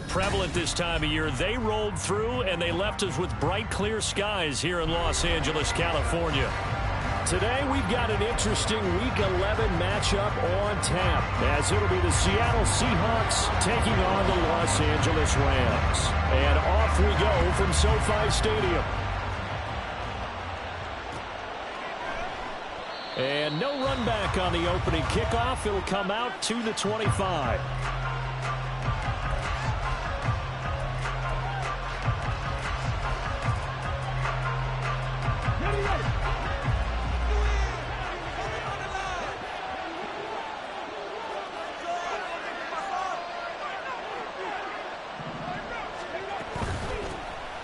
prevalent this time of year. They rolled through, and they left us with bright, clear skies here in Los Angeles, California. Today, we've got an interesting Week 11 matchup on tap, as it'll be the Seattle Seahawks taking on the Los Angeles Rams. And off we go from SoFi Stadium. And no run back on the opening kickoff. It'll come out to the 25.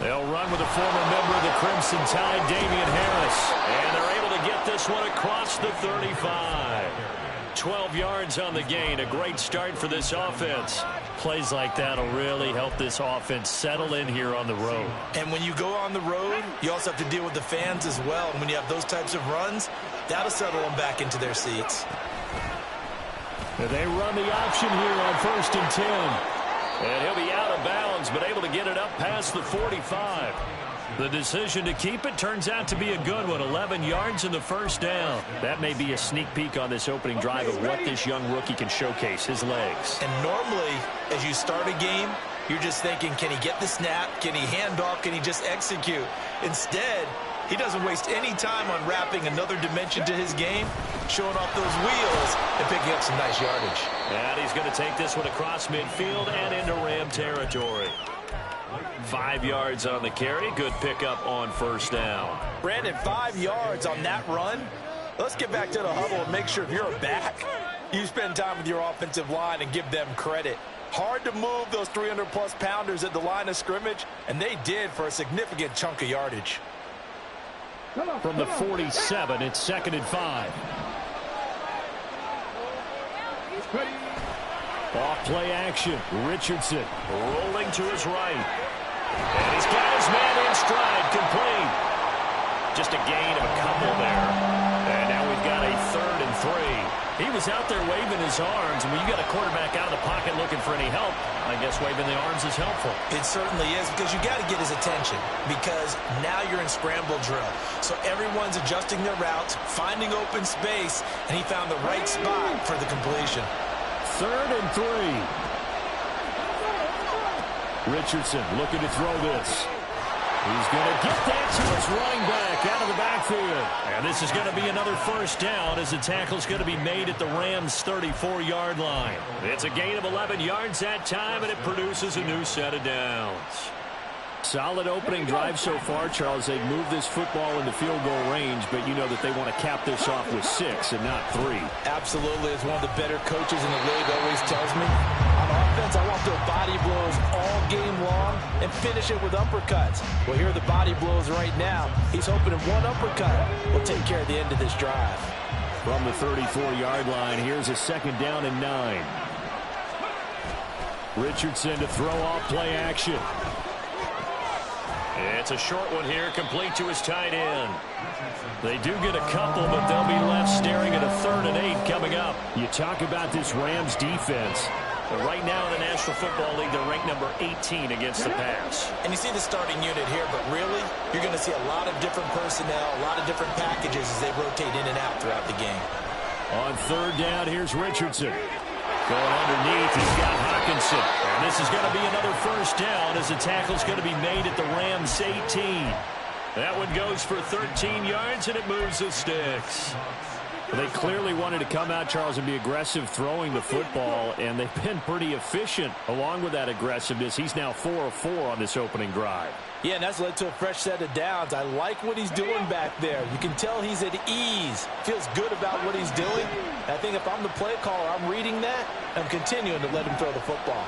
They'll run with a former member of the Crimson Tide, Damian Harris. And they're able to get this one across the 35. 12 yards on the gain. A great start for this offense. Plays like that will really help this offense settle in here on the road. And when you go on the road, you also have to deal with the fans as well. And when you have those types of runs, that'll settle them back into their seats. And they run the option here on 1st and 10. And he'll be out of bounds, but able to get it up past the 45. The decision to keep it turns out to be a good one. 11 yards in the first down. That may be a sneak peek on this opening drive of what this young rookie can showcase, his legs. And normally, as you start a game, you're just thinking, can he get the snap? Can he hand off? Can he just execute? Instead, he doesn't waste any time unwrapping another dimension to his game, showing off those wheels and picking up some nice yardage. And he's going to take this one across midfield and into Ram territory. 5 yards on the carry. Good pickup on 1st down. Brandon, 5 yards on that run. Let's get back to the huddle and make sure if you're a back, you spend time with your offensive line and give them credit. Hard to move those 300-plus pounders at the line of scrimmage, and they did for a significant chunk of yardage. From the 47, it's 2nd and 5. Off play action. Richardson rolling to his right. And he's got his man in stride, complete. Just a gain of a couple there. And now we've got a 3rd and 3. He was out there waving his arms, and when you got a quarterback out of the pocket looking for any help, I guess waving the arms is helpful. It certainly is, because you got to get his attention, because now you're in scramble drill. So everyone's adjusting their routes, finding open space, and he found the right spot for the completion. 3rd and 3. Richardson looking to throw this. He's going to get that to his running back out of the backfield. And this is going to be another 1st down as the tackle's going to be made at the Rams' 34-yard line. It's a gain of 11 yards that time, and it produces a new set of downs. Solid opening drive so far, Charles. They've moved this football into field goal range, but you know that they want to cap this off with 6 and not 3. Absolutely. As one of the better coaches in the league always tells me, on offense, I want to throw body blows all game long and finish it with uppercuts. Well, here are the body blows right now. He's hoping in one uppercut will take care of the end of this drive. From the 34-yard line, here's a 2nd down and 9. Richardson to throw off play action. It's a short one here, complete to his tight end. They do get a couple, but they'll be left staring at a 3rd and 8 coming up. You talk about this Rams defense. But right now in the National Football League, they're ranked number 18 against the pass. And you see the starting unit here, but really, you're going to see a lot of different personnel, a lot of different packages as they rotate in and out throughout the game. On 3rd down, here's Richardson. Going underneath, he's got Hockenson. And this is going to be another 1st down as the tackle's going to be made at the Rams' 18. That one goes for 13 yards, and it moves the sticks. They clearly wanted to come out, Charles, and be aggressive throwing the football, and they've been pretty efficient along with that aggressiveness. He's now 4 of 4 on this opening drive. Yeah, and that's led to a fresh set of downs. I like what he's doing back there. You can tell he's at ease, feels good about what he's doing. I think if I'm the play caller, I'm reading that, I'm continuing to let him throw the football.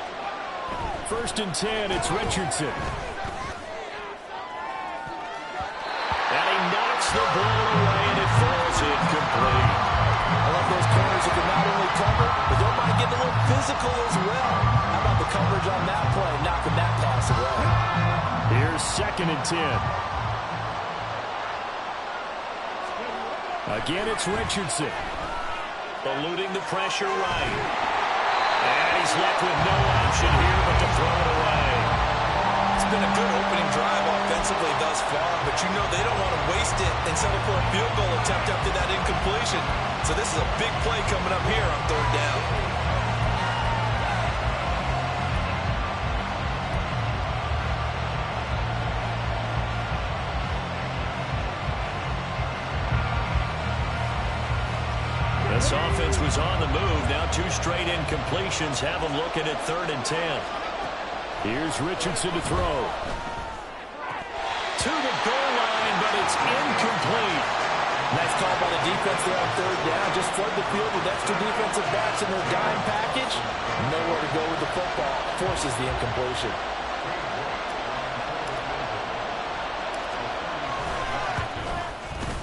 1st and 10, it's Richardson. And he knocks the ball away, and it falls incomplete. I love those corners who can not only cover, but don't mind getting a little physical as well. How about the coverage on that play, knocking that pass away? Here's 2nd and 10. Again, it's Richardson. Eluding the pressure right. And he's left with no option here but to throw it away. It's been a good opening drive offensively thus far, but you know they don't want to waste it and settle for a field goal attempt after that incompletion. So this is a big play coming up here on 3rd down. This offense was on the move. Now 2 straight incompletions have them looking at 3rd and 10. Here's Richardson to throw. To the goal line, but it's incomplete. Nice call by the defense there on 3rd down. Just flood the field with extra defensive backs in their dime package. Nowhere to go with the football. Forces the incompletion.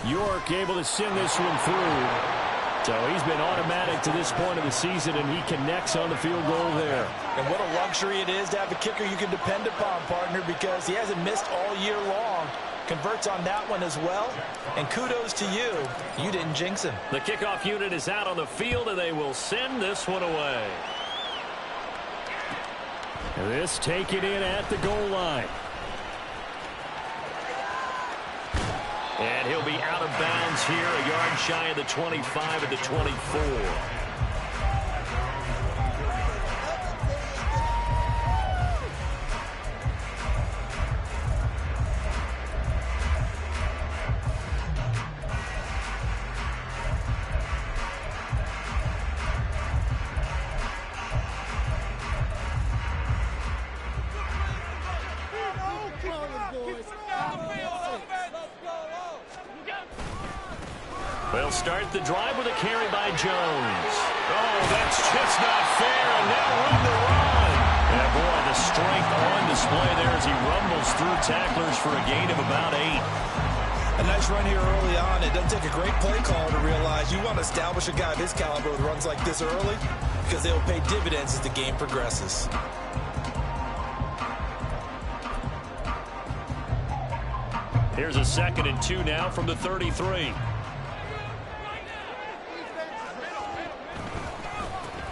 York able to send this one through. So he's been automatic to this point of the season, and he connects on the field goal there. And what a luxury it is to have a kicker you can depend upon, partner, because he hasn't missed all year long. Converts on that one as well. And kudos to you. You didn't jinx him. The kickoff unit is out on the field, and they will send this one away. This taken in at the goal line. And he'll be out of bounds here, a yard shy of the 25 at the 24. They'll start the drive with a carry by Jones. Oh, that's just not fair, and now room to run. And boy, the strength on display there as he rumbles through tacklers for a gain of about 8. A nice run here early on. It doesn't take a great play caller to realize you want to establish a guy of his caliber with runs like this early because they'll pay dividends as the game progresses. Here's a 2nd and 2 now from the 33.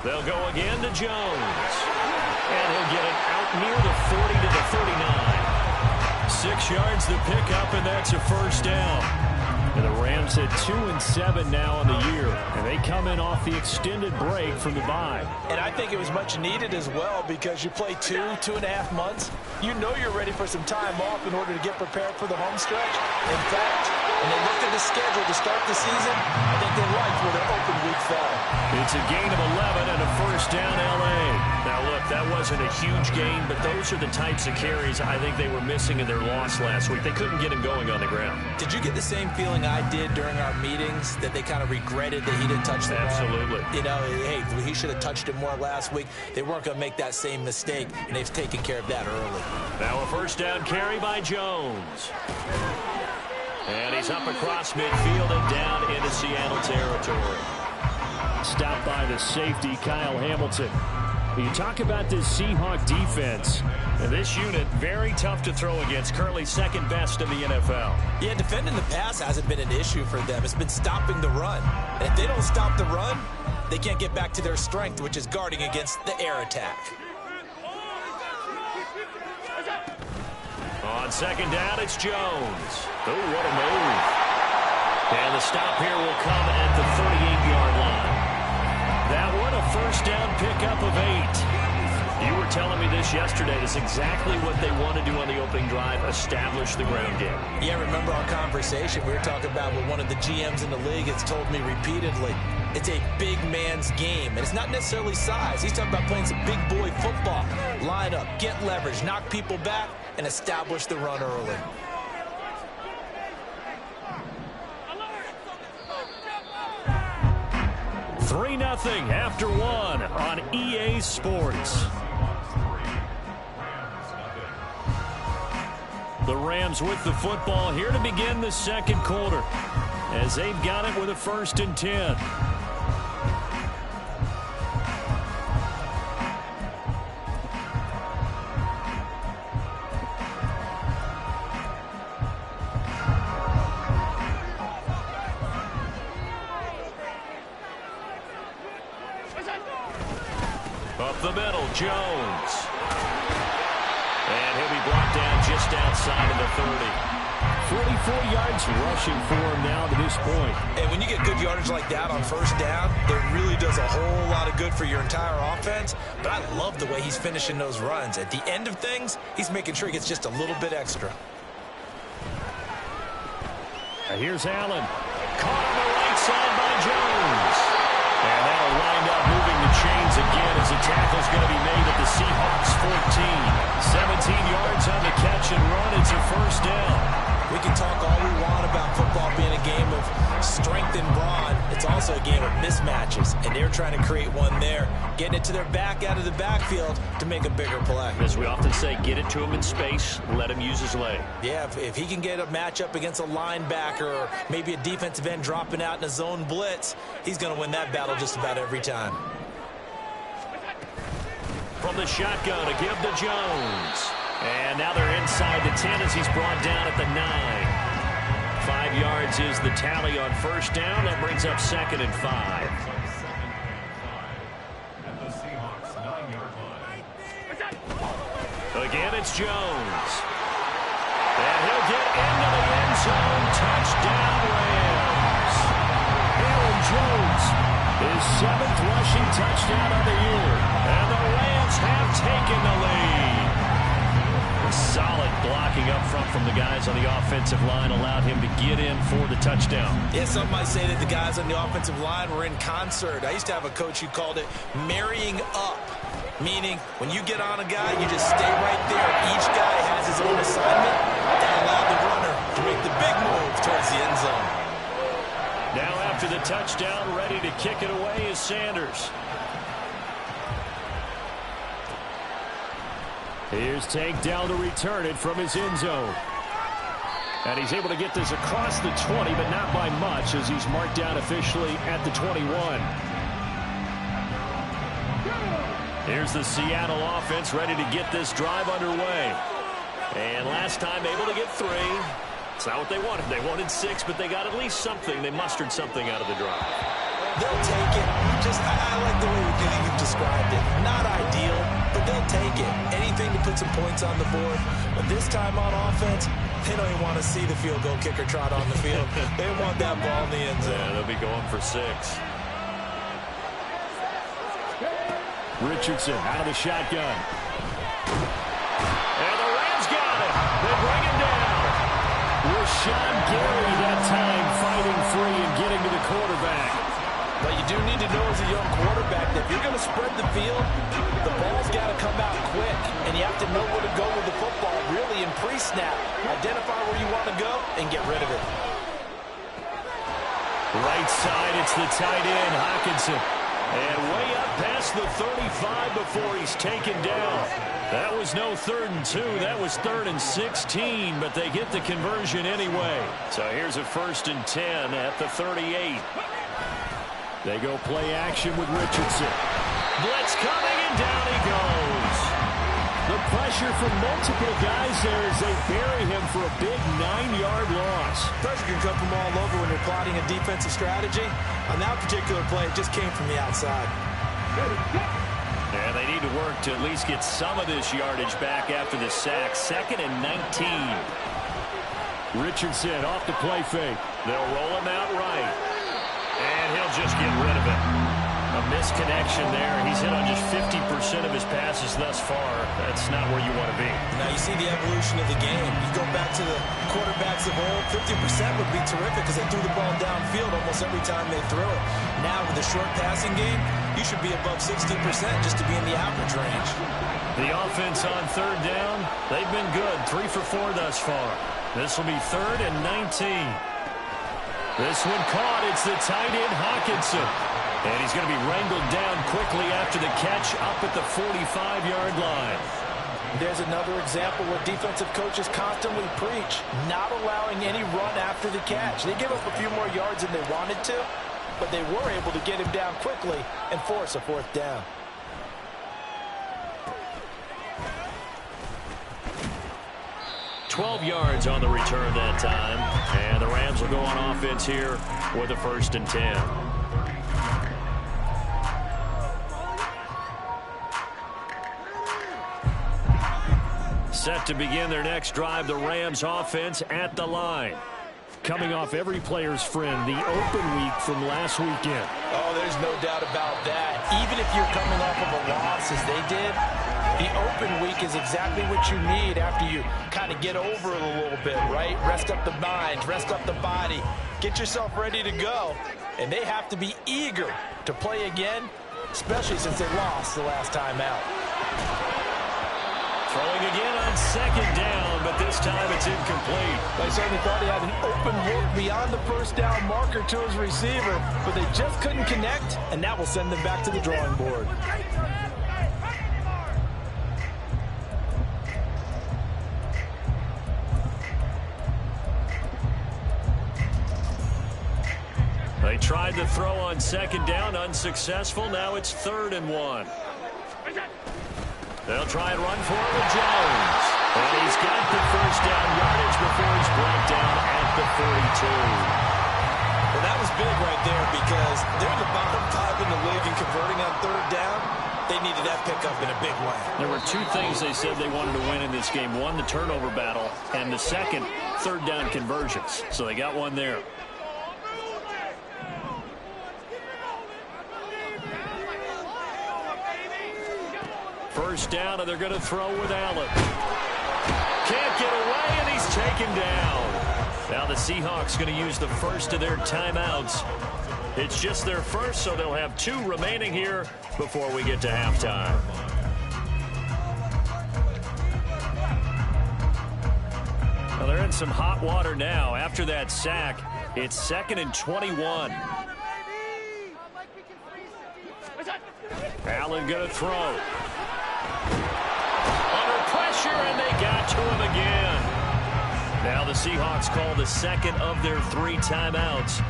They'll go again to Jones. And he'll get it out near the 40 to the 39. 6 yards the pickup, and that's a first down. And the Rams at 2-7 now on the year. And they come in off the extended break from the bye. And I think it was much needed as well because you play 2.5 months. You know you're ready for some time off in order to get prepared for the home stretch. In fact, when they looked at the schedule to start the season, I think they liked where their open week fell. It's a gain of 11 and a first down L.A. Now, look, that wasn't a huge gain, but those are the types of carries I think they were missing in their loss last week. They couldn't get him going on the ground. Did you get the same feeling I did during our meetings, that they kind of regretted that he didn't touch the ball? Absolutely. You know, hey, he should have touched it more last week. They weren't going to make that same mistake, and they've taken care of that early. Now a first down carry by Jones. And he's up across midfield and down into Seattle territory. Stopped by the safety, Kyle Hamilton. You talk about this Seahawk defense. And this unit, very tough to throw against. Currently 2nd best in the NFL. Yeah, defending the pass hasn't been an issue for them. It's been stopping the run. And if they don't stop the run, they can't get back to their strength, which is guarding against the air attack. On 2nd down, it's Jones. Oh, what a move. And the stop here will come at the 38-yard line. That one, a first down pickup of 8. You were telling me this yesterday. It's exactly what they want to do on the opening drive, establish the ground game. Yeah, remember our conversation we were talking about with one of the GMs in the league has told me repeatedly. It's a big man's game, and it's not necessarily size. He's talking about playing some big boy football. Line up, get leverage, knock people back, and establish the run early. Three 3-0 after 1 on EA Sports. The Rams with the football here to begin the 2nd quarter as they've got it with a 1st and 10. Up the middle, Jones. And he'll be brought down inside of the 30. 44 yards rushing for him now to this point. And when you get good yardage like that on first down, it really does a whole lot of good for your entire offense. But I love the way he's finishing those runs. At the end of things, he's making sure he gets just a little bit extra. Here's Allen. Caught on the right side by Jones. And that'll wind up moving the chains again as the tackle's going to be made at the Seahawks 14. 17 yards on the catch and run. It's a first down. We can talk all we want about football being a game of strength and brawn. It's also a game of mismatches, and they're trying to create one there, getting it to their back out of the backfield to make a bigger play. As we often say, get it to him in space, let him use his leg. Yeah, if he can get a matchup against a linebacker or maybe a defensive end dropping out in a zone blitz, he's going to win that battle just about every time. From the shotgun, a give to Jones. And now they're inside the 10 as he's brought down at the 9. 5 yards is the tally on first down. That brings up 2nd and 5. Again, it's Jones. And he'll get into the end zone. Touchdown, Rams. Aaron Jones, his 7th rushing touchdown of the year. And the Rams have taken the lead. Solid blocking up front from the guys on the offensive line allowed him to get in for the touchdown. Yeah, some might say that the guys on the offensive line were in concert. I used to have a coach who called it marrying up, meaning when you get on a guy, you just stay right there. Each guy has his own assignment. That allowed the runner to make the big move towards the end zone. Now after the touchdown, ready to kick it away is Sanders. Here's Tank down to return it from his end zone. And he's able to get this across the 20, but not by much as he's marked down officially at the 21. Here's the Seattle offense ready to get this drive underway. And last time able to get 3. It's not what they wanted. They wanted 6, but they got at least something. They mustered something out of the drive. They'll take it. I like the way you've described it. Not ideal, but they'll take it. Anything to put some points on the board. But this time on offense, they don't even want to see the field goal kicker trot on the field. They want that ball in the end zone. Yeah, they'll be going for 6. Richardson out of the shotgun. And the Rams got it. They bring him down. Rashawn Gary that time fighting free and getting to the quarterback. But you do need to know as a young quarterback that if you're going to spread the field, the ball's got to come out quick. And you have to know where to go with the football, really in pre-snap. Identify where you want to go and get rid of it. Right side, it's the tight end, Hockenson. And way up past the 35 before he's taken down. That was no 3rd and 2. That was 3rd and 16, but they get the conversion anyway. So here's a 1st and 10 at the 38. They go play action with Richardson. Blitz coming, and down he goes. The pressure from multiple guys there as they bury him for a big 9-yard loss. Pressure can come from all over when you're plotting a defensive strategy. On that particular play, it just came from the outside. Yeah, they need to work to at least get some of this yardage back after the sack. 2nd and 19. Richardson off the play fake. They'll roll him out right. And he'll just get rid of it. A misconnection there. He's hit on just 50% of his passes thus far. That's not where you want to be. Now you see the evolution of the game. You go back to the quarterbacks of old, 50% would be terrific because they threw the ball downfield almost every time they threw it. Now with the short passing game, you should be above 60% just to be in the average range. The offense on 3rd down, they've been good. 3 for 4 thus far. This will be 3rd and 19. This one caught. It's the tight end, Hockenson. And he's going to be wrangled down quickly after the catch up at the 45-yard line. There's another example where defensive coaches constantly preach, not allowing any run after the catch. They give up a few more yards than they wanted to, but they were able to get him down quickly and force a 4th down. $12 yards on the return that time. And the Rams will go on offense here with a 1st and 10. Set to begin their next drive, the Rams offense at the line. Coming off every player's friend, the open week from last weekend. Oh, there's no doubt about that. Even if you're coming off of a loss as they did, the open week is exactly what you need after you kind of get over it a little bit, right? Rest up the mind, rest up the body, get yourself ready to go. And they have to be eager to play again, especially since they lost the last time out. Throwing again on second down, but this time it's incomplete. They certainly thought he had an open look beyond the first down marker to his receiver, but they just couldn't connect, and that will send them back to the drawing board. They tried to throw on second down, unsuccessful. Now it's 3rd and 1. They'll try and run for it with Jones. And he's got the first down yardage before he's brought down at the 42. Well, that was big right there because they're the bottom 5 in the league in converting on 3rd down. They needed that pickup in a big way. There were 2 things they said they wanted to win in this game. One, the turnover battle, and the second, 3rd down conversions. So they got one there. First down, and they're going to throw with Allen. Can't get away, and he's taken down. Now the Seahawks going to use the first of their timeouts. It's just their first, so they'll have 2 remaining here before we get to halftime. Well, they're in some hot water now. After that sack, it's 2nd and 21. Allen going to throw. And they got to him again. Now the Seahawks call the second of their 3 timeouts.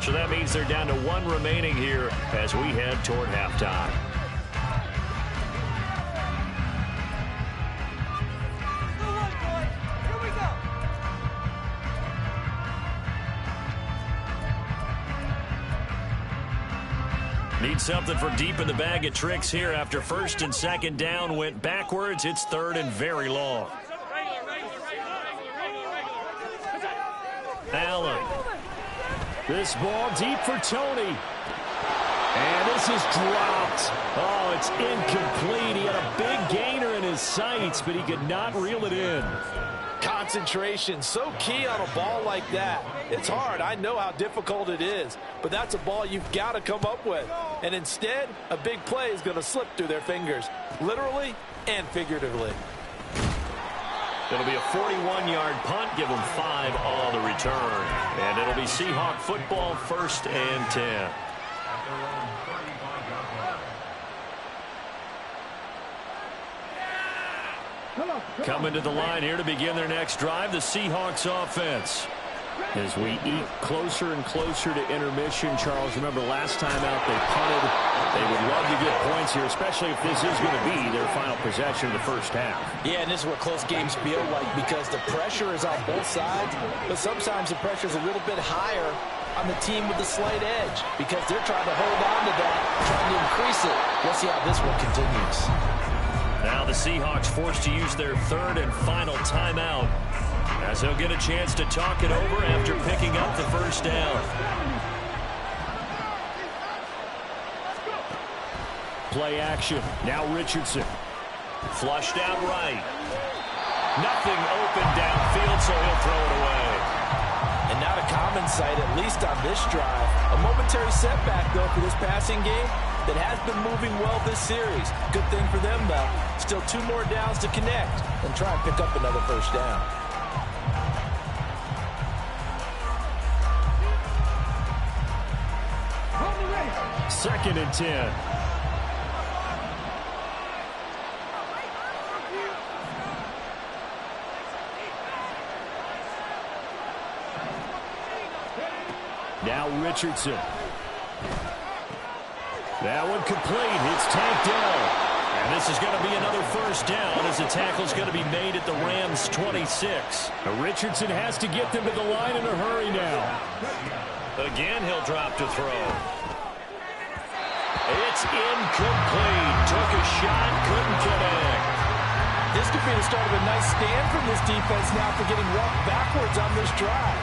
So that means they're down to 1 remaining here as we head toward halftime. Need something for deep in the bag of tricks here after 1st and 2nd down went backwards. It's 3rd and very long. Allen. This ball deep for Tony. And this is dropped. Oh, it's incomplete. He had a big gainer in his sights, but he could not reel it in. Concentration, so key on a ball like that. It's hard. I know how difficult it is, but that's a ball you've got to come up with. And instead, a big play is going to slip through their fingers, literally and figuratively. It'll be a 41-yard punt, give them 5 on the return. And it'll be Seahawk football, 1st and 10. Coming to the line here to begin their next drive, the Seahawks offense. As we eat closer and closer to intermission, Charles, remember last time out they punted. They would love to get points here, especially if this is going to be their final possession of the first half. Yeah, and this is what close games feel like because the pressure is on both sides, but sometimes the pressure is a little bit higher on the team with the slight edge because they're trying to hold on to that, trying to increase it. We'll see how this one continues. Now the Seahawks forced to use their 3rd and final timeout as they'll get a chance to talk it over after picking up the first down. Play action. Now Richardson. Flushed out right. Nothing open downfield, so he'll throw it away. And not a common sight, at least on this drive. A momentary setback, though, for this passing game that has been moving well this series. Good thing for them, though. Still 2 more downs to connect and try and pick up another first down. Second and 10. Now Richardson. That one complete. It's tanked down. And this is going to be another first down as the tackle's going to be made at the Rams' 26. Richardson has to get them to the line in a hurry now. Again, he'll drop to throw. It's incomplete. Took a shot, couldn't connect. This could be the start of a nice stand from this defense now for getting walked backwards on this drive.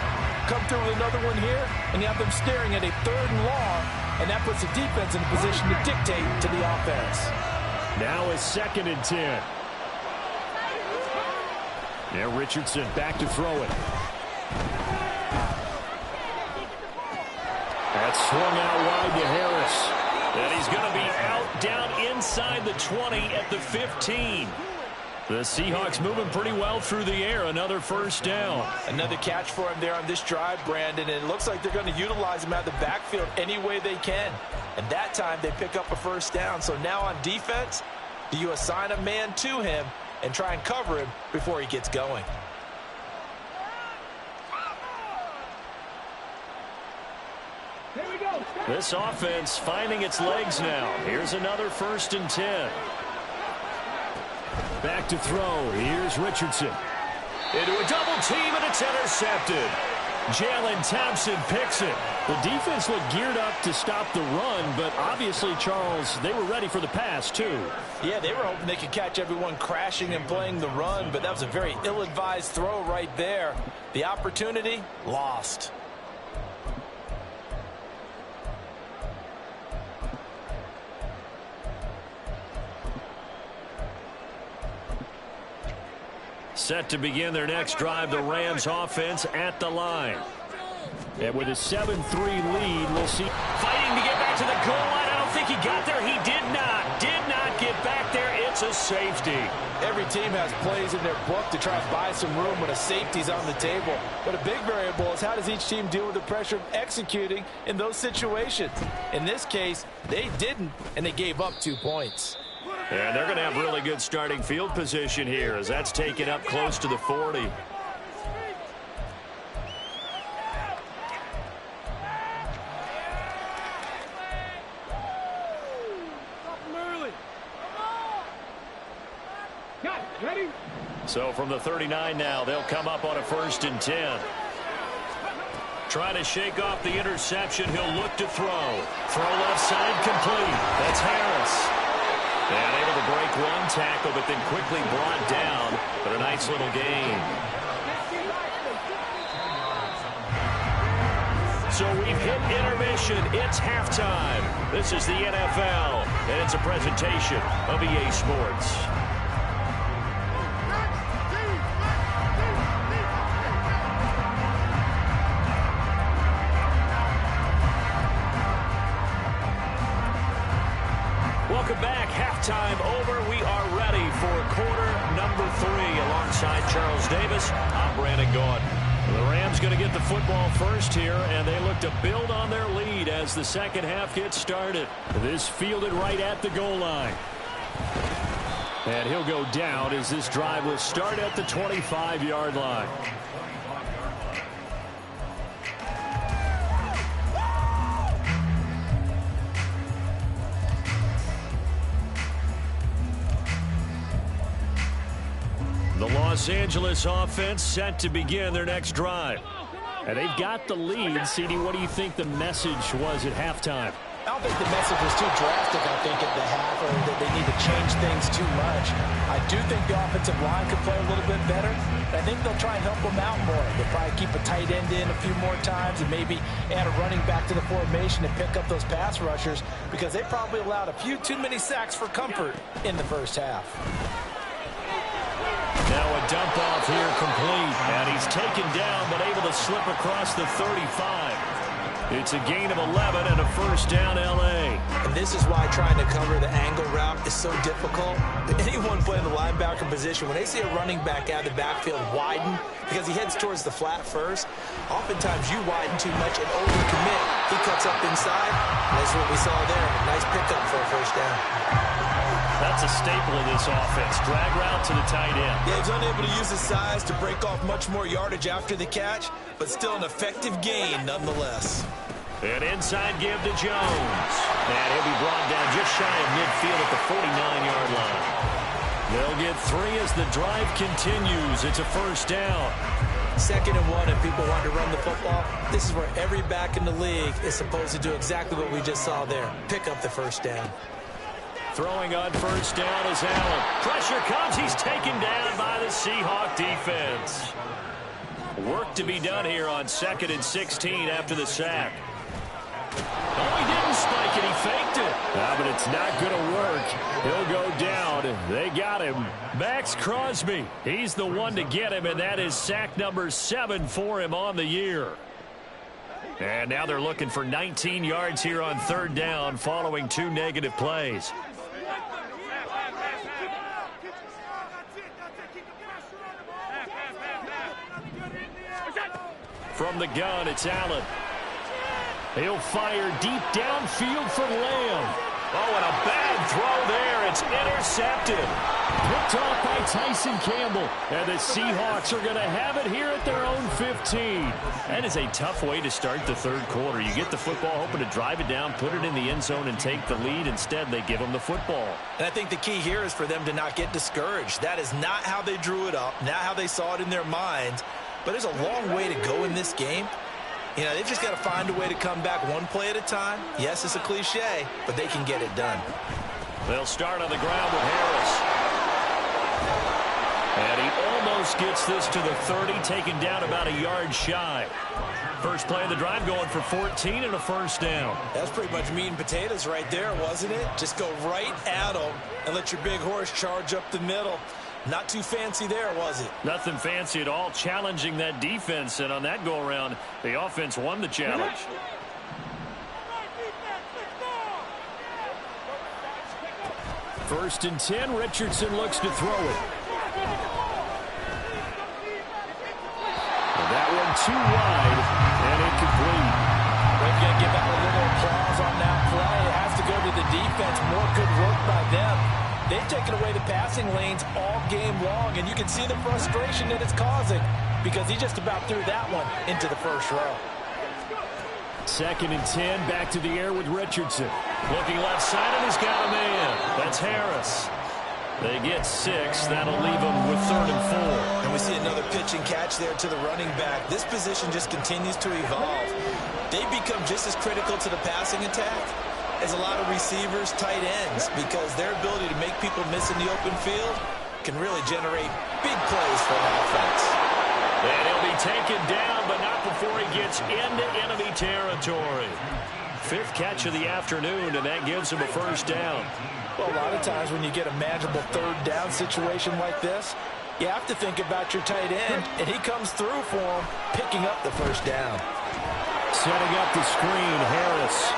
Come through with another one here, and you have them staring at a 3rd and long, and that puts the defense in a position to dictate to the offense. Now a 2nd and 10. Now Richardson back to throw it. That's swung out wide to Harris. And he's going to be out down inside the 20 at the 15. The Seahawks moving pretty well through the air. Another 1st down. Another catch for him there on this drive, Brandon. And it looks like they're going to utilize him out of the backfield any way they can. And that time they pick up a 1st down. So now on defense, do you assign a man to him and try and cover him before he gets going? This offense finding its legs now. Here's another 1st and 10. Back to throw. Here's Richardson. Into a double team, and it's intercepted. Jalen Thompson picks it. The defense looked geared up to stop the run, but obviously, Charles, they were ready for the pass, too. Yeah, they were hoping they could catch everyone crashing and playing the run, but that was a very ill-advised throw right there. The opportunity, lost. Set to begin their next drive, the Rams offense at the line. And with a 7-3 lead, we'll see. Fighting to get back to the goal line. I don't think he got there. He did not get back there. It's a safety. Every team has plays in their book to try and buy some room when a safety's on the table. But a big variable is how does each team deal with the pressure of executing in those situations. In this case, they didn't, and they gave up 2 points. And they're going to have really good starting field position here as that's taken up close to the 40. So from the 39 now, they'll come up on a 1st and 10. Trying to shake off the interception. He'll look to throw. Throw left side complete. That's Harris. And able to break one tackle, but then quickly brought down. But a nice little gain. So we've hit intermission. It's halftime. This is the NFL, and it's a presentation of EA Sports. Welcome back. Halftime over. We are ready for quarter number 3 alongside Charles Davis. I'm Brandon Gaudin. The Rams going to get the football first here, and they look to build on their lead as the second half gets started. This fielded right at the goal line. And he'll go down as this drive will start at the 25-yard line. The Los Angeles offense set to begin their next drive. And they've got the lead. CD, what do you think the message was at halftime? I don't think the message was too drastic, I think, at the half, or that they need to change things too much. I do think the offensive line could play a little bit better. I think they'll try and help them out more. They'll probably keep a tight end in a few more times and maybe add a running back to the formation and pick up those pass rushers because they probably allowed a few too many sacks for comfort in the first half. Now a dump off here complete, and he's taken down but able to slip across the 35. It's a gain of 11 and a first down L.A. And this is why trying to cover the angle route is so difficult. Anyone playing the linebacker position, when they see a running back out of the backfield widen, because he heads towards the flat first, oftentimes you widen too much and overcommit. He cuts up inside, and that's what we saw there. A nice pickup for a first down. That's a staple of this offense. Drag route to the tight end. Yeah, he's unable to use his size to break off much more yardage after the catch, but still an effective gain nonetheless. An inside give to Jones. And he'll be brought down just shy of midfield at the 49-yard line. They'll get 3 as the drive continues. It's a first down. 2nd and 1, if people want to run the football, this is where every back in the league is supposed to do exactly what we just saw there. Pick up the first down. Throwing on first down is Allen. Pressure comes. He's taken down by the Seahawk defense. Work to be done here on 2nd and 16 after the sack. Oh, he didn't spike it. He faked it. But it's not going to work. He'll go down. They got him. Max Crosby. He's the one to get him, and that is sack number 7 for him on the year. And now they're looking for 19 yards here on 3rd down following 2 negative plays. From the gun, it's Allen. He'll fire deep downfield for Lamb. Oh, and a bad throw there. It's intercepted. Picked off by Tyson Campbell. And the Seahawks are going to have it here at their own 15. That is a tough way to start the 3rd quarter. You get the football, hoping to drive it down, put it in the end zone, and take the lead. Instead, they give them the football. And I think the key here is for them to not get discouraged. That is not how they drew it up, not how they saw it in their minds. But there's a long way to go in this game. You know, they've just got to find a way to come back one play at a time. Yes, it's a cliche, but they can get it done. They'll start on the ground with Harris. And he almost gets this to the 30, taken down about a yard shy. First play of the drive going for 14 and a first down. That's pretty much meat and potatoes right there, wasn't it? Just go right at them and let your big horse charge up the middle. Not too fancy there, was it? Nothing fancy at all, challenging that defense. And on that go-around, the offense won the challenge. First and 10, Richardson looks to throw it. And that one too wide, and incomplete. We're going to give out a little applause on that play. It has to go to the defense. More good work by them. They've taken away the passing lanes all game long, and you can see the frustration that it's causing because he just about threw that one into the first row. 2nd and 10, back to the air with Richardson. Looking left side, and he's got a man. That's Harris. They get 6. That'll leave them with 3rd and 4. And we see another pitch and catch there to the running back. This position just continues to evolve. They become just as critical to the passing attack as a lot of receivers, tight ends, because their ability to make people miss in the open field can really generate big plays for an offense. And he'll be taken down, but not before he gets into enemy territory. 5th catch of the afternoon, and that gives him a first down. Well, a lot of times when you get a manageable 3rd down situation like this, you have to think about your tight end, and he comes through for him, picking up the first down. Setting up the screen, Harris.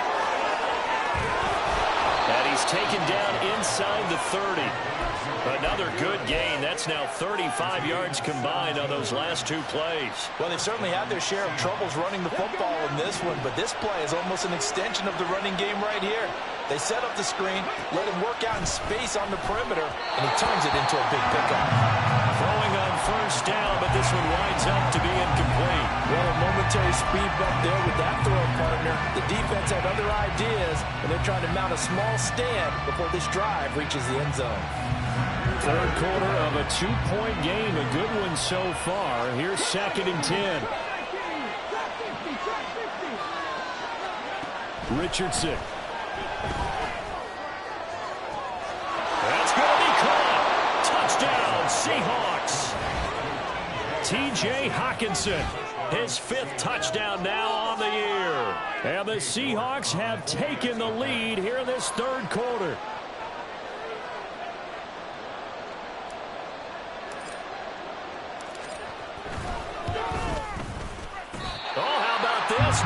And he's taken down inside the 30. Another good gain. That's now 35 yards combined on those last 2 plays. Well, they've certainly had their share of troubles running the football in this one, but this play is almost an extension of the running game right here. They set up the screen, let him work out in space on the perimeter, and he turns it into a big pickup. Throwing on first down, but this one winds up to be incomplete. Well, a momentary speed bump there with that throw partner. The defense had other ideas, and they're trying to mount a small stand before this drive reaches the end zone. 3rd quarter of a 2-point game, a good one so far. Here's 2nd and 10. Richardson. That's going to be caught. Touchdown, Seahawks. T.J. Hockenson, his 5th touchdown now on the year. And the Seahawks have taken the lead here in this 3rd quarter.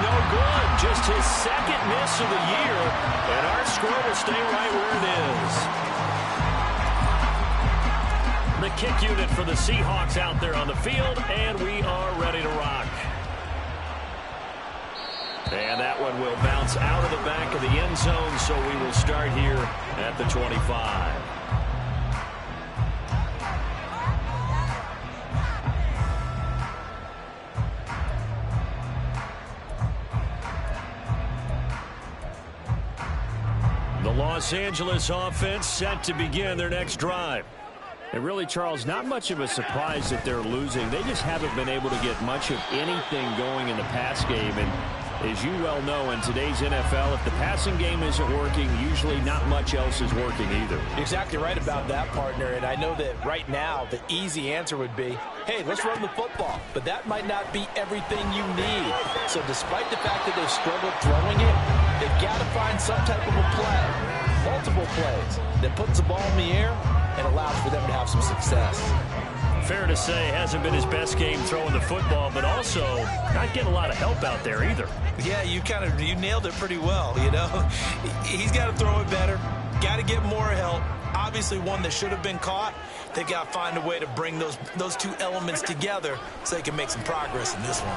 No good. Just his 2nd miss of the year. And our score will stay right where it is. The kick unit for the Seahawks out there on the field, and we are ready to rock. And that one will bounce out of the back of the end zone, so we will start here at the 25. The Los Angeles offense set to begin their next drive. And really, Charles, not much of a surprise that they're losing. They just haven't been able to get much of anything going in the pass game. And As you well know, in today's NFL, if the passing game isn't working, usually not much else is working either. You're exactly right about that, partner. And I know that right now the easy answer would be, hey, let's run the football. But that might not be everything you need. So despite the fact that they've struggled throwing it, they've got to find some type of a play, multiple plays, that puts the ball in the air and allows for them to have some success. Fair to say, hasn't been his best game throwing the football, but also not getting a lot of help out there either. Yeah, you nailed it pretty well, you know. He's got to throw it better, got to get more help. Obviously one that should have been caught. They got to find a way to bring those two elements together so they can make some progress in this one.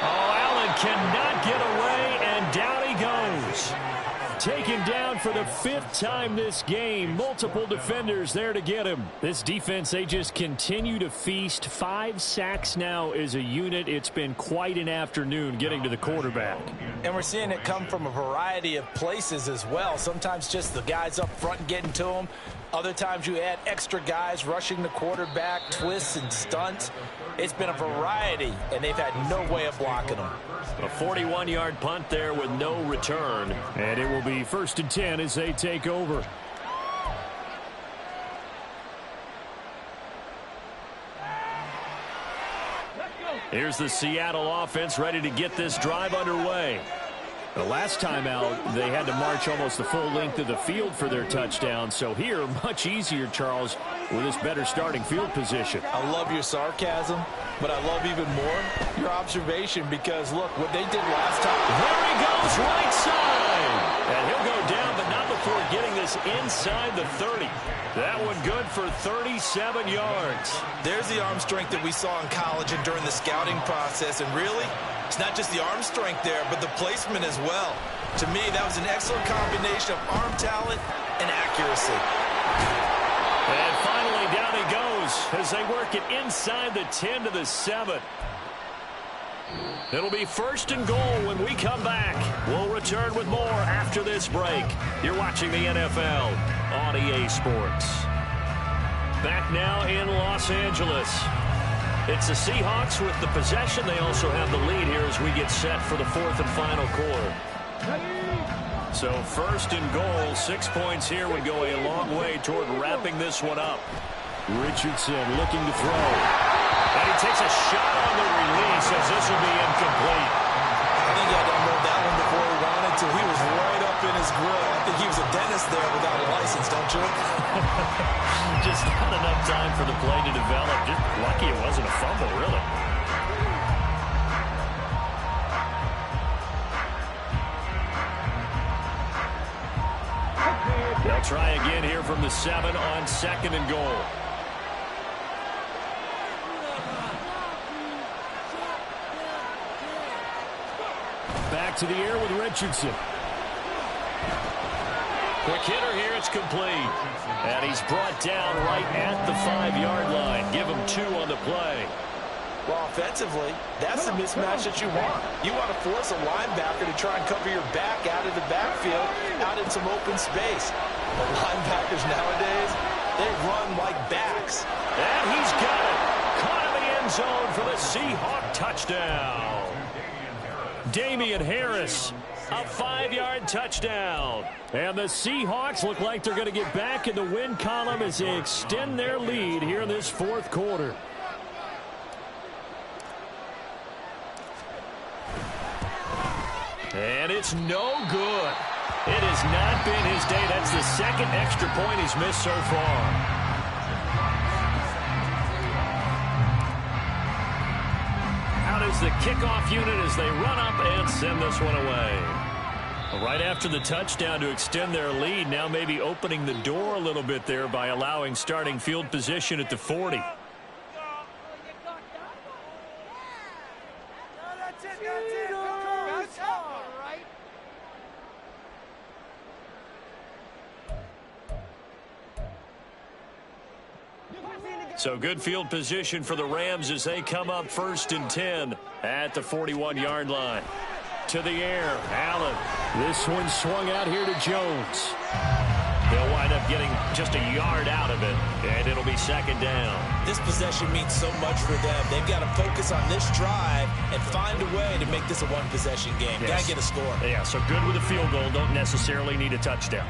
Oh, Allen cannot get away, and down he goes. Taken down for the 5th time this game. Multiple defenders there to get him. This defense, they just continue to feast. 5 sacks now as a unit. It's been quite an afternoon getting to the quarterback. And we're seeing it come from a variety of places as well. Sometimes just the guys up front getting to him. Other times you add extra guys rushing the quarterback, twists and stunts. It's been a variety, and they've had no way of blocking them. A 41-yard punt there with no return. And it will be 1st and 10 as they take over. Here's the Seattle offense ready to get this drive underway. The last time out, they had to march almost the full length of the field for their touchdown. So here, much easier, Charles, with this better starting field position. I love your sarcasm, but I love even more your observation because, look, what they did last time. There he goes, right side. And he'll go down, but not before getting this inside the 30. That one good for 37 yards. There's the arm strength that we saw in college and during the scouting process. And really, it's not just the arm strength there, but the placement as well. To me, that was an excellent combination of arm talent and accuracy. And finally, down he goes as they work it inside the 10 to the 7. It'll be 1st and goal when we come back. We'll return with more after this break. You're watching the NFL on EA Sports. Back now in Los Angeles. It's the Seahawks with the possession. They also have the lead here as we get set for the 4th and final quarter. So 1st and goal, 6 points here would go a long way toward wrapping this one up. Richardson looking to throw. And he takes a shot on the release as this will be incomplete. I think he had to unload that one before he wanted to. He was right up in his grill. I think he was a dentist there without a license, don't you? Just not enough time for the play to develop. Just lucky it wasn't a fumble, really. They'll try again here from the 7 on 2nd and goal. Back to the air with Richardson. Quick hitter here, it's complete. And he's brought down right at the 5-yard line. Give him 2 on the play. Well, offensively, that's the mismatch that you want. You want to force a linebacker to try and cover your back out of the backfield, out in some open space. But linebackers nowadays, they run like backs. And he's got it. Caught in the end zone for the Seahawk touchdown. Damian Harris, a 5-yard touchdown. And the Seahawks look like they're going to get back in the win column as they extend their lead here in this 4th quarter. And it's no good. It has not been his day. That's the 2nd extra point he's missed so far. Out is the kickoff unit as they run up and send this one away. Right after the touchdown to extend their lead, now maybe opening the door a little bit there by allowing starting field position at the 40. So good field position for the Rams as they come up 1st and 10 at the 41-yard line. To the air, Allen. This one swung out here to Jones. They'll wind up getting just a yard out of it, and it'll be second down. This possession means so much for them. They've got to focus on this drive and find a way to make this a one-possession game. Yes. Got to get a score. Yeah, so good with a field goal. Don't necessarily need a touchdown.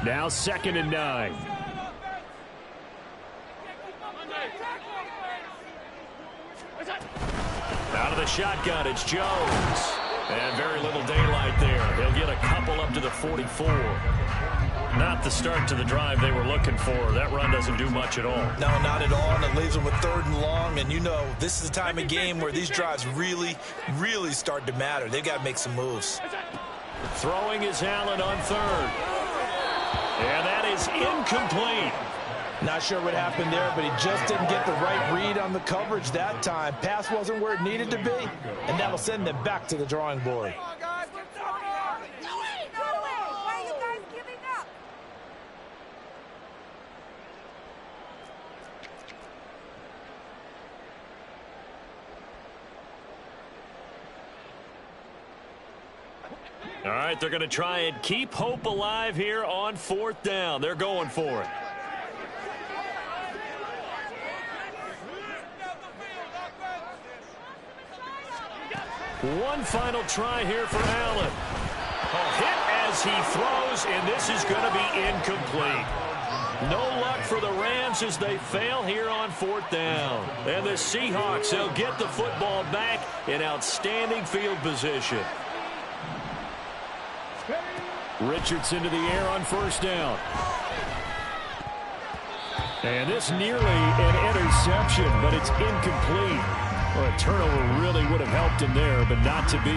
Now 2nd and 9. Out of the shotgun, it's Jones. And very little daylight there. He'll get a couple up to the 44. Not the start to the drive they were looking for. That run doesn't do much at all. No, not at all, and it leaves them with 3rd and long. And you know, this is the time of game where these drives really, really start to matter. They've got to make some moves. Throwing is Allen on 3rd. And that is incomplete. Not sure what happened there, but he just didn't get the right read on the coverage that time. Pass wasn't where it needed to be, and that'll send them back to the drawing board. All right, they're going to try and keep hope alive here on 4th down. They're going for it. One final try here for Allen. A hit as he throws, and this is going to be incomplete. No luck for the Rams as they fail here on 4th down. And the Seahawks, they'll get the football back in outstanding field position. Richardson to the air on 1st down. And this nearly an interception, but it's incomplete. Well, a turnover really would have helped him there, but not to be.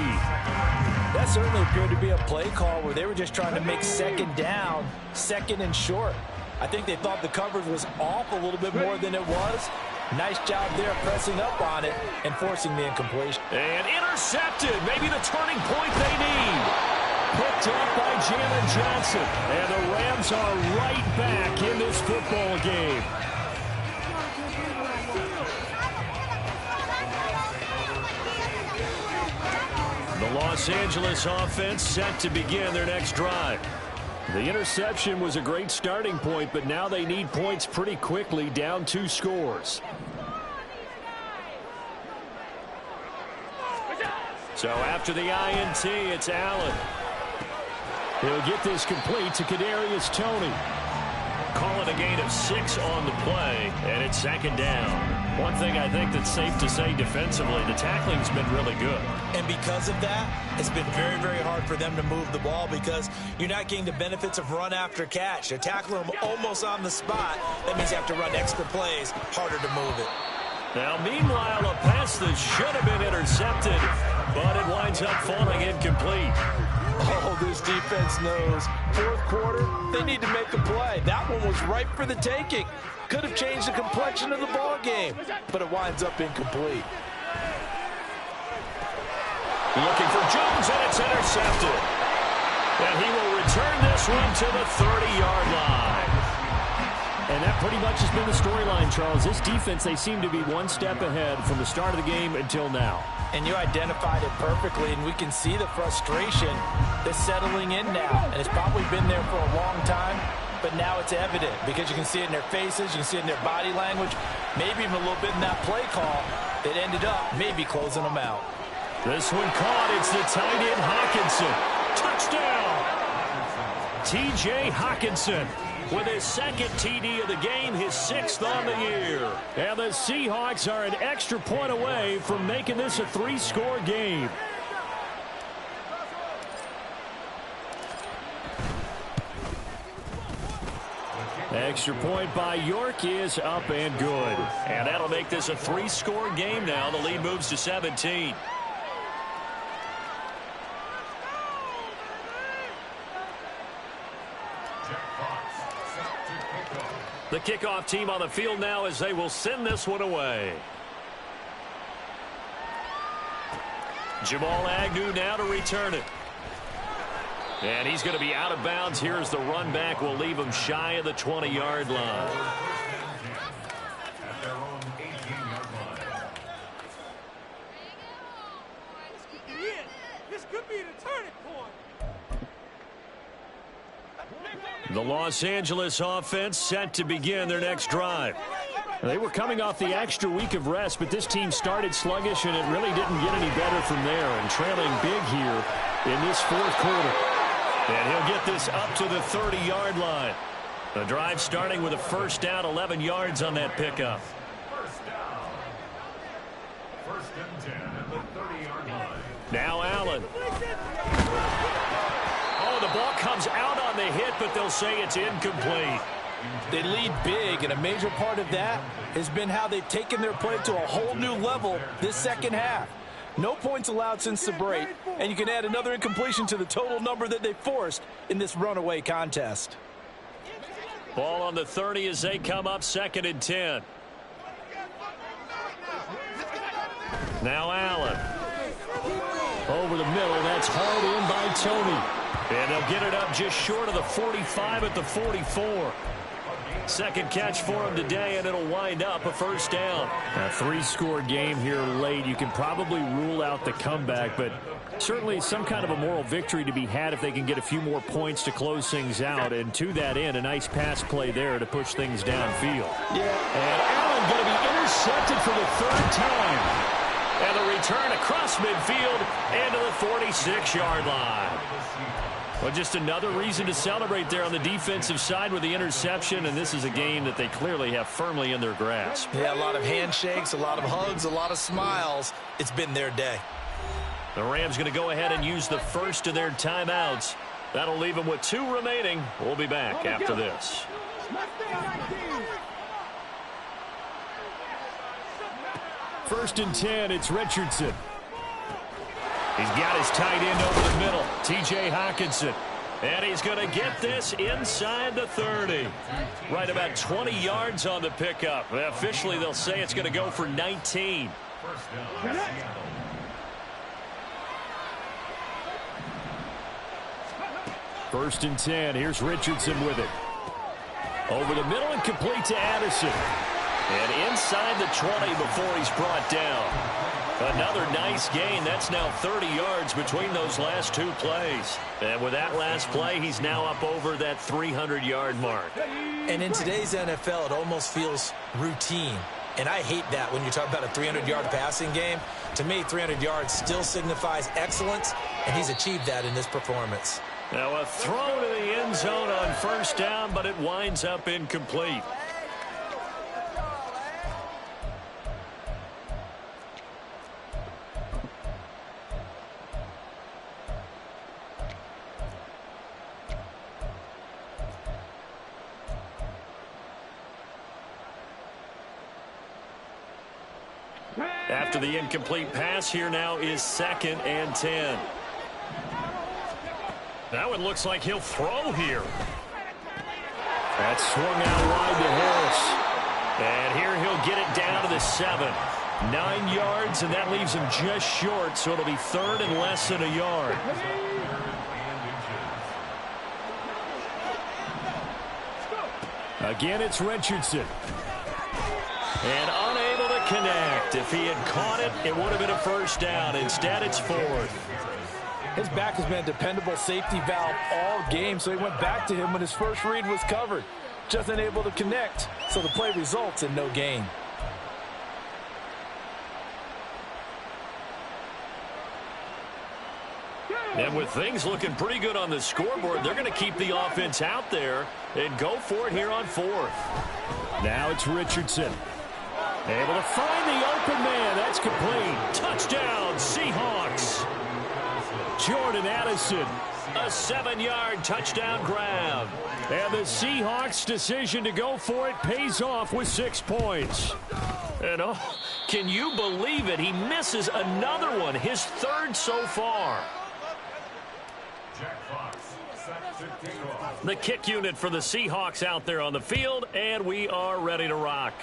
That certainly appeared to be a play call where they were just trying to make 2nd down, 2nd and short. I think they thought the coverage was off a little bit more than it was. Nice job there pressing up on it and forcing the incompletion. And intercepted. Maybe the turning point they need. Picked up by Jalen Johnson. And the Rams are right back in this football game. The Los Angeles offense set to begin their next drive. The interception was a great starting point, but now they need points pretty quickly, down 2 scores. So after the INT, it's Allen. He'll get this complete to Kadarius Toney. Calling a gain of 6 on the play, and it's 2nd down. One thing I think that's safe to say defensively, the tackling's been really good. And because of that, it's been very, very hard for them to move the ball because you're not getting the benefits of run after catch. They're tackling them almost on the spot. That means you have to run extra plays, harder to move it. Now, meanwhile, a pass that should have been intercepted, but it winds up falling incomplete. Oh, this defense knows. 4th quarter, they need to make a play. That one was ripe for the taking. Could have changed the complexion of the ball game, but it winds up incomplete. Looking for Jones, and it's intercepted. And he will return this one to the 30-yard line. And that pretty much has been the storyline, Charles. This defense, they seem to be one step ahead from the start of the game until now. And you identified it perfectly, and we can see the frustration that's settling in now. And it's probably been there for a long time, but now it's evident because you can see it in their faces, you can see it in their body language, maybe even a little bit in that play call that ended up maybe closing them out. This one caught. It's the tight end, Hockenson. Touchdown! T.J. Hockenson with his 2nd TD of the game, his 6th on the year. And the Seahawks are an extra point away from making this a 3-score game. Extra point by York is up and good. And that'll make this a 3-score game now. The lead moves to 17. The kickoff team on the field now as they will send this one away. Jamal Agnew now to return it. And he's going to be out of bounds. Here's the run back. Will leave him shy of the 20-yard line. The Los Angeles offense set to begin their next drive. They were coming off the extra week of rest, but this team started sluggish, and it really didn't get any better from there, and trailing big here in this fourth quarter. And he'll get this up to the 30-yard line. The drive starting with a first down, 11 yards on that pickup. First and 10 at the 30-yard line. Now Allen. Oh, the ball comes out on the hit, but they'll say it's incomplete. They lead big, and a major part of that has been how they've taken their play to a whole new level this second half. No points allowed since the break, and you can add another incompletion to the total number that they forced in this runaway contest. Ball on the 30 as they come up, 2nd and 10. Now Allen. Over the middle, that's hauled in by Tony. And they'll get it up just short of the 45 at the 44. Second catch for him today, and it'll wind up a first down. A 3-score game here late. You can probably rule out the comeback, but certainly some kind of a moral victory to be had if they can get a few more points to close things out. And to that end, a nice pass play there to push things downfield. Yeah. And Allen going to be intercepted for the 3rd time. And the return across midfield and to the 46-yard line. Well, just another reason to celebrate there on the defensive side with the interception, and this is a game that they clearly have firmly in their grasp. Yeah, a lot of handshakes, a lot of hugs, a lot of smiles. It's been their day. The Rams going to go ahead and use the first of their timeouts. That'll leave them with 2 remaining. We'll be back after this. First and 10, it's Richardson. He's got his tight end over the middle, T.J. Hockenson. And he's going to get this inside the 30. Right about 20 yards on the pickup. Officially, they'll say it's going to go for 19. First and 10, here's Richardson with it. Over the middle and complete to Addison. And inside the 20 before he's brought down. Another nice gain. That's now 30 yards between those last 2 plays. And with that last play, he's now up over that 300-yard mark. And in today's NFL, it almost feels routine. And I hate that when you talk about a 300-yard passing game. To me, 300 yards still signifies excellence, and he's achieved that in this performance. Now a throw to the end zone on first down, but it winds up incomplete. After the incomplete pass, here now is 2nd and 10. That one looks like he'll throw here. That's swung out wide to Harris. And here he'll get it down to the 7. 9 yards, and that leaves him just short, so it'll be 3rd and less than a yard. Again, it's Richardson. And unable to connect. If he had caught it, it would have been a first down. Instead, it's 4th. His back has been a dependable safety valve all game, so he went back to him when his first read was covered. Just unable to connect, so the play results in no gain. And with things looking pretty good on the scoreboard, they're going to keep the offense out there and go for it here on 4th. Now it's Richardson. Able to find the open man. That's complete. Touchdown, Seahawks. Jordan Addison, a 7-yard touchdown grab. And the Seahawks' decision to go for it pays off with 6 points. And oh, can you believe it? He misses another one, his 3rd so far. The kick unit for the Seahawks out there on the field, and we are ready to rock.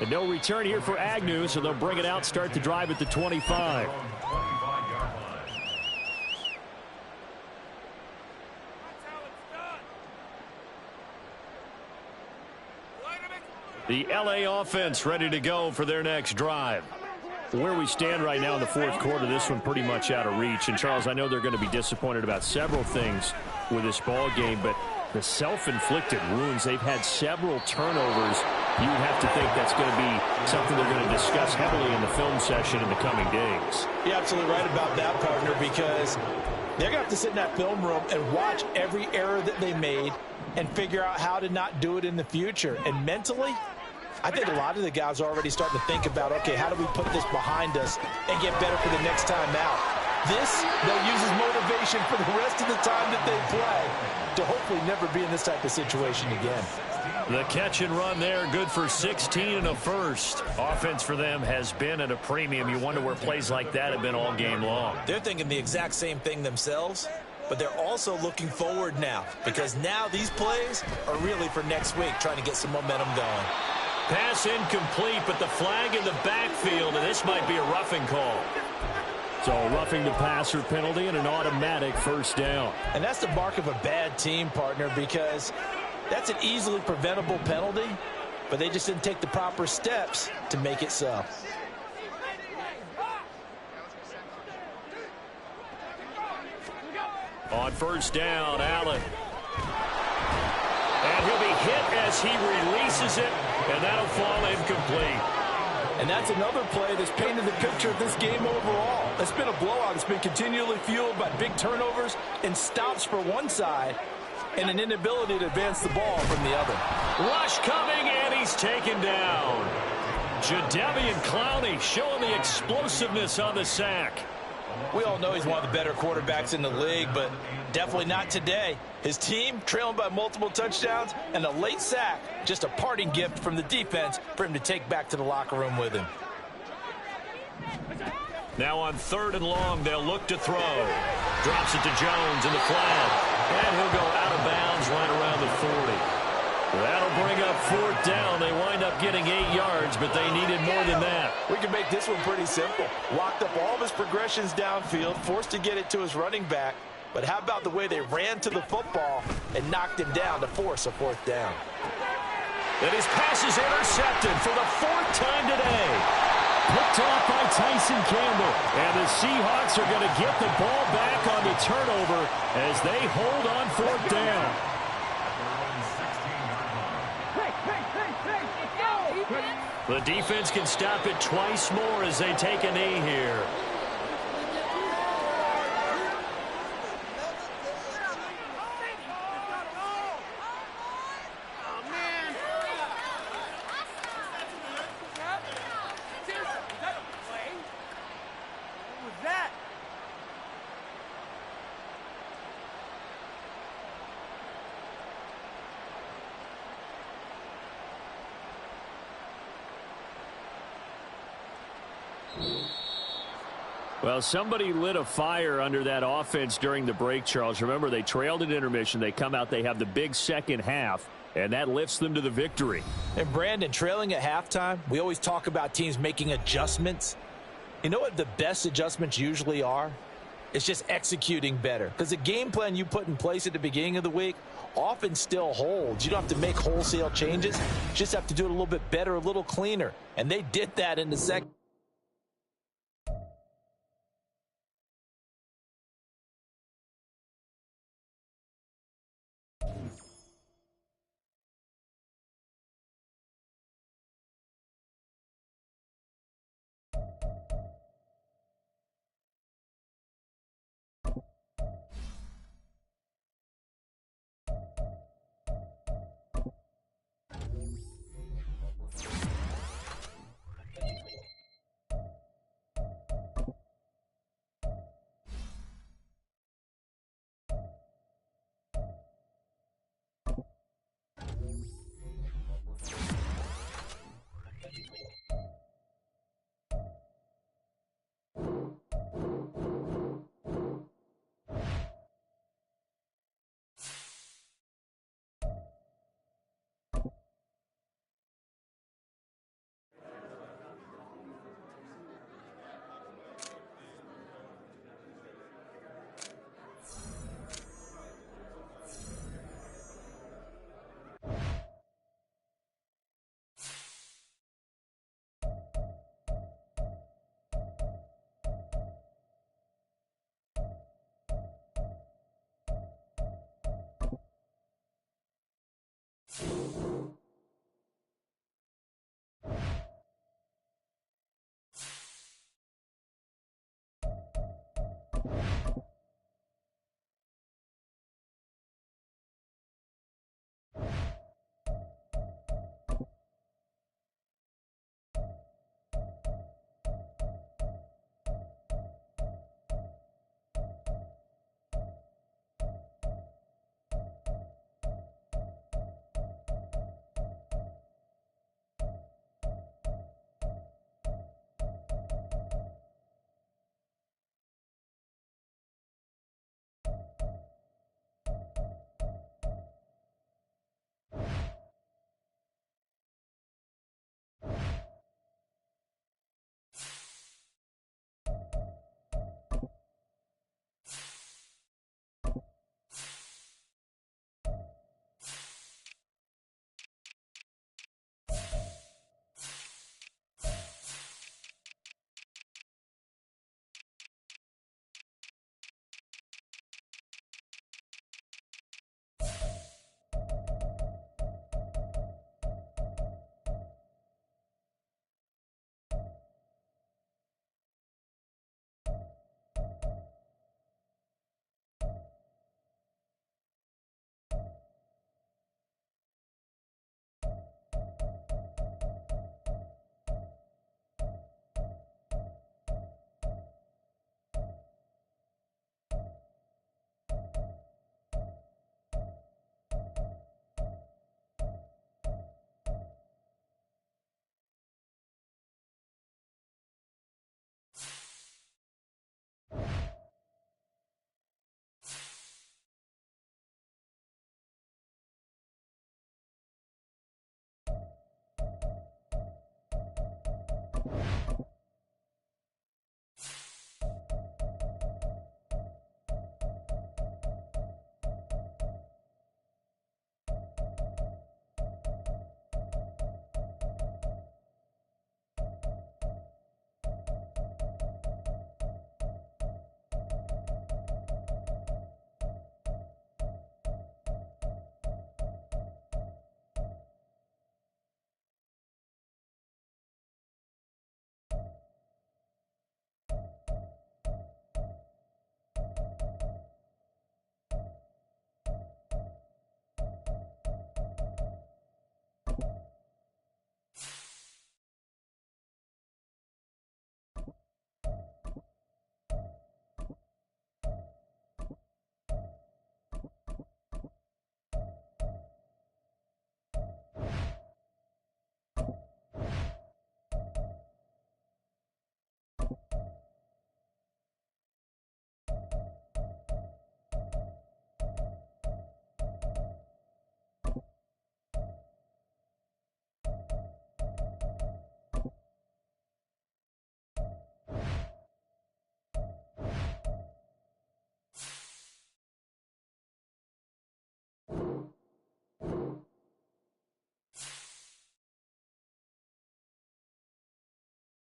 And no return here for Agnew, so they'll bring it out, start the drive at the 25. The LA offense ready to go for their next drive. Where we stand right now in the fourth quarter, this one pretty much out of reach. And, Charles, I know they're going to be disappointed about several things with this ball game, but the self-inflicted wounds, they've had several turnovers. You would have to think that's going to be something they're going to discuss heavily in the film session in the coming days. You're absolutely right about that, partner, because they're going to have to sit in that film room and watch every error that they made and figure out how to not do it in the future. And mentally, I think a lot of the guys are already starting to think about, okay, how do we put this behind us and get better for the next time out? This, they'll use as motivation for the rest of the time that they play to hopefully never be in this type of situation again. The catch and run there, good for 16 and a first. Offense for them has been at a premium. You wonder where plays like that have been all game long. They're thinking the exact same thing themselves, but they're also looking forward now, because now these plays are really for next week, trying to get some momentum going. Pass incomplete, but the flag in the backfield, and this might be a roughing call. So roughing the passer penalty and an automatic first down. And that's the mark of a bad team, partner, because that's an easily preventable penalty, but they just didn't take the proper steps to make it so. On first down, Allen. And he'll be hit as he releases it, and that'll fall incomplete. And that's another play that's painted the picture of this game overall. It's been a blowout. It's been continually fueled by big turnovers and stops for one side and an inability to advance the ball from the other. Rush coming, and he's taken down. Jadeveon Clowney showing the explosiveness on the sack. We all know he's one of the better quarterbacks in the league, but definitely not today. His team trailing by multiple touchdowns and a late sack, just a parting gift from the defense for him to take back to the locker room with him. Now on third and long, they'll look to throw. Drops it to Jones in the flat, and he'll go out of bounds right around the 40. That'll bring up fourth down. They wind up getting 8 yards, but they needed more than that. We can make this one pretty simple. Locked up all of his progressions downfield, forced to get it to his running back. But how about the way they ran to the football and knocked him down to force a fourth down? And his pass is intercepted for the 4th time today. Picked off by Tyson Campbell. And the Seahawks are going to get the ball back on the turnover as they hold on fourth down. The defense can stop it twice more as they take a knee here. Well, somebody lit a fire under that offense during the break, Charles. Remember, they trailed at intermission. They come out, they have the big second half, and that lifts them to the victory. And, Brandon, trailing at halftime, we always talk about teams making adjustments. You know what the best adjustments usually are? It's just executing better. Because the game plan you put in place at the beginning of the week often still holds. You don't have to make wholesale changes. You just have to do it a little bit better, a little cleaner. And they did that in the second.